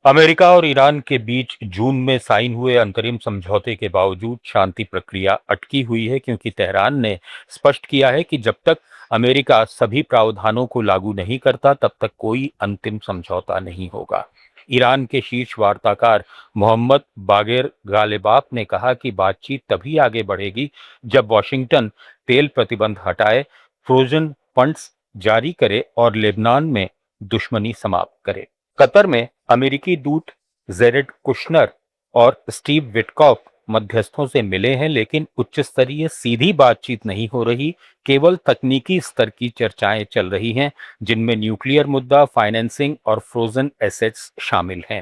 America और Iran के बीच जून में साइन हुए अंतरिम समझौते के बावजूद शांति प्रक्रिया अटकी हुई है, क्योंकि तेहरान ने स्पष्ट किया है कि जब तक अमेरिका सभी प्रावधानों को लागू नहीं करता, तब तक कोई अंतिम समझौता नहीं होगा। ईरान के शीर्ष वार्ताकार मोहम्मद बागेर गालिबाफ ने कहा कि बातचीत तभी आगे बढ़ेगी जब वॉशिंगटन तेल प्रतिबंध हटाए, फ्रोजन फंड्स जारी करे और लेबनान में दुश्मनी समाप्त करे। कतर में अमेरिकी दूत जेरेड कुशनर और स्टीव विटकॉफ मध्यस्थों से मिले हैं, लेकिन उच्च स्तरीय सीधी बातचीत नहीं हो रही। केवल तकनीकी स्तर की चर्चाएं चल रही हैं, जिनमें न्यूक्लियर मुद्दा, फाइनेंसिंग और फ्रोजन एसेट्स शामिल हैं।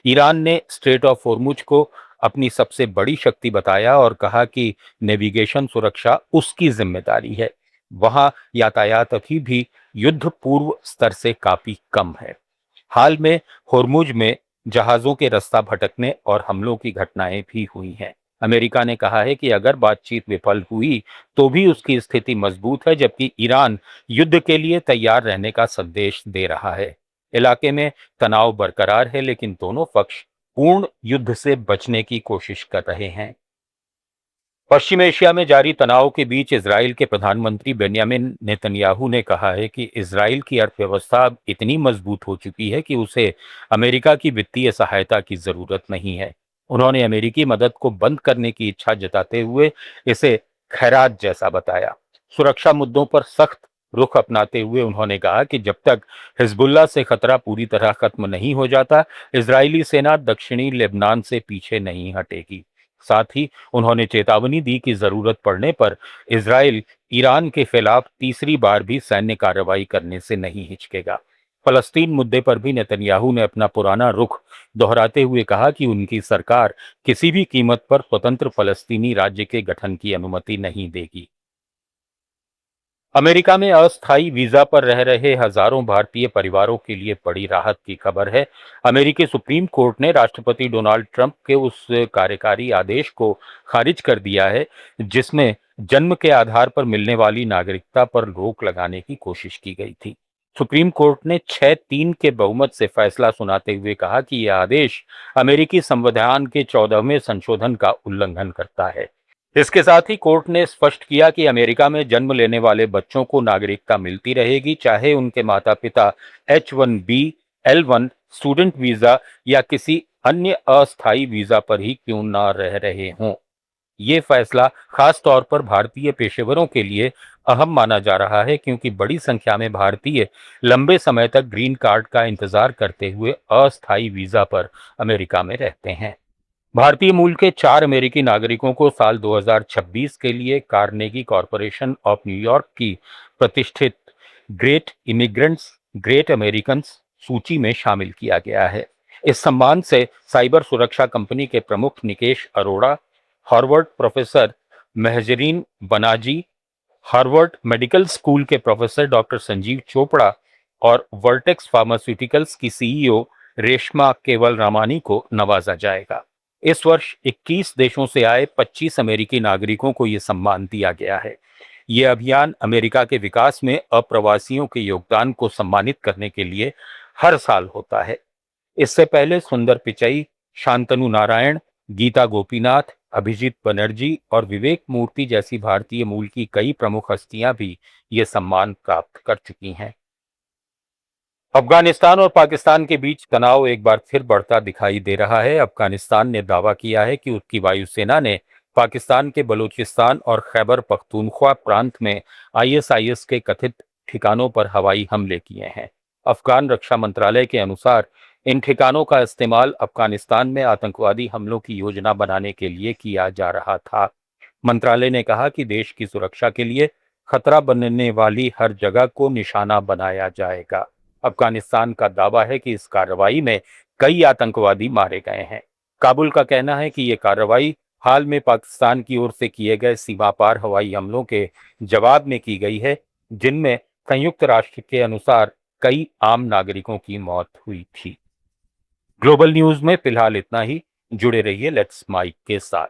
ईरान ने स्ट्रेट ऑफ होर्मुज को अपनी सबसे बड़ी शक्ति बताया और कहा कि नेविगेशन सुरक्षा उसकी जिम्मेदारी है। वहां यातायात अभी भी युद्ध पूर्व स्तर से काफी कम है। हाल में होर्मुज में जहाजों के रास्ता भटकने और हमलों की घटनाएं भी हुई हैं। अमेरिका ने कहा है कि अगर बातचीत विफल हुई तो भी उसकी स्थिति मजबूत है, जबकि ईरान युद्ध के लिए तैयार रहने का संदेश दे रहा है। इलाके में तनाव बरकरार है, लेकिन दोनों पक्ष पूर्ण युद्ध से बचने की कोशिश कर रहे हैं। पश्चिम एशिया में जारी तनाव के बीच इजराइल के प्रधानमंत्री बेंयामिन नेतन्याहू ने कहा है कि इजराइल की अर्थव्यवस्था अब इतनी मजबूत हो चुकी है कि उसे अमेरिका की वित्तीय सहायता की जरूरत नहीं है। उन्होंने अमेरिकी मदद को बंद करने की इच्छा जताते हुए इसे खैरात जैसा बताया। सुरक्षा मुद्दों पर सख्त रुख अपनाते हुए उन्होंने कहा कि जब तक हिजबुल्ला से खतरा पूरी तरह खत्म नहीं हो जाता, इजरायली सेना दक्षिणी लेबनान से पीछे नहीं हटेगी। साथ ही उन्होंने चेतावनी दी कि जरूरत पड़ने पर इजराइल ईरान के खिलाफ तीसरी बार भी सैन्य कार्रवाई करने से नहीं हिचकेगा। फलस्तीन मुद्दे पर भी नेतन्याहू ने अपना पुराना रुख दोहराते हुए कहा कि उनकी सरकार किसी भी कीमत पर स्वतंत्र फलस्तीनी राज्य के गठन की अनुमति नहीं देगी। अमेरिका में अस्थायी वीजा पर रह रहे हजारों भारतीय परिवारों के लिए बड़ी राहत की खबर है। अमेरिकी सुप्रीम कोर्ट ने राष्ट्रपति डोनाल्ड ट्रंप के उस कार्यकारी आदेश को खारिज कर दिया है, जिसमें जन्म के आधार पर मिलने वाली नागरिकता पर रोक लगाने की कोशिश की गई थी। सुप्रीम कोर्ट ने 6-3 के बहुमत से फैसला सुनाते हुए कहा कि यह आदेश अमेरिकी संविधान के 14वें संशोधन का उल्लंघन करता है। इसके साथ ही कोर्ट ने स्पष्ट किया कि अमेरिका में जन्म लेने वाले बच्चों को नागरिकता मिलती रहेगी, चाहे उनके माता पिता H-1B, L-1 स्टूडेंट वीजा या किसी अन्य अस्थायी वीजा पर ही क्यों न रह रहे हों। ये फैसला खास तौर पर भारतीय पेशेवरों के लिए अहम माना जा रहा है, क्योंकि बड़ी संख्या में भारतीय लंबे समय तक ग्रीन कार्ड का इंतजार करते हुए अस्थायी वीजा पर अमेरिका में रहते हैं। भारतीय मूल के 4 अमेरिकी नागरिकों को साल 2026 के लिए कार्नेगी कॉरपोरेशन ऑफ न्यूयॉर्क की प्रतिष्ठित ग्रेट इमिग्रेंट्स ग्रेट अमेरिकन्स सूची में शामिल किया गया है। इस सम्मान से साइबर सुरक्षा कंपनी के प्रमुख Nikesh Arora, Harvard professor Mahzarin Banaji, Harvard medical school के प्रोफेसर डॉक्टर संजीव चोपड़ा और वर्टेक्स फार्मास्यूटिकल्स की सीईओ रेशमा केवल रामानी को नवाजा जाएगा। इस वर्ष 21 देशों से आए 25 अमेरिकी नागरिकों को यह सम्मान दिया गया है। यह अभियान अमेरिका के विकास में अप्रवासियों के योगदान को सम्मानित करने के लिए हर साल होता है। इससे पहले सुंदर पिचई, शांतनु नारायण, गीता गोपीनाथ, अभिजीत बनर्जी और विवेक मूर्ति जैसी भारतीय मूल की कई प्रमुख हस्तियां भी ये सम्मान प्राप्त कर चुकी हैं। अफगानिस्तान और पाकिस्तान के बीच तनाव एक बार फिर बढ़ता दिखाई दे रहा है। अफगानिस्तान ने दावा किया है कि उसकी वायुसेना ने पाकिस्तान के बलूचिस्तान और खैबर पख्तूनख्वा प्रांत में आईएसआईएस के कथित ठिकानों पर हवाई हमले किए हैं। अफगान रक्षा मंत्रालय के अनुसार इन ठिकानों का इस्तेमाल अफगानिस्तान में आतंकवादी हमलों की योजना बनाने के लिए किया जा रहा था। मंत्रालय ने कहा कि देश की सुरक्षा के लिए खतरा बनने वाली हर जगह को निशाना बनाया जाएगा। अफगानिस्तान का दावा है कि इस कार्रवाई में कई आतंकवादी मारे गए हैं। काबुल का कहना है कि ये कार्रवाई हाल में पाकिस्तान की ओर से किए गए सीमा पार हवाई हमलों के जवाब में की गई है, जिनमें संयुक्त राष्ट्र के अनुसार कई आम नागरिकों की मौत हुई थी। ग्लोबल न्यूज में फिलहाल इतना ही। जुड़े रहिए लेट्स माइक के साथ।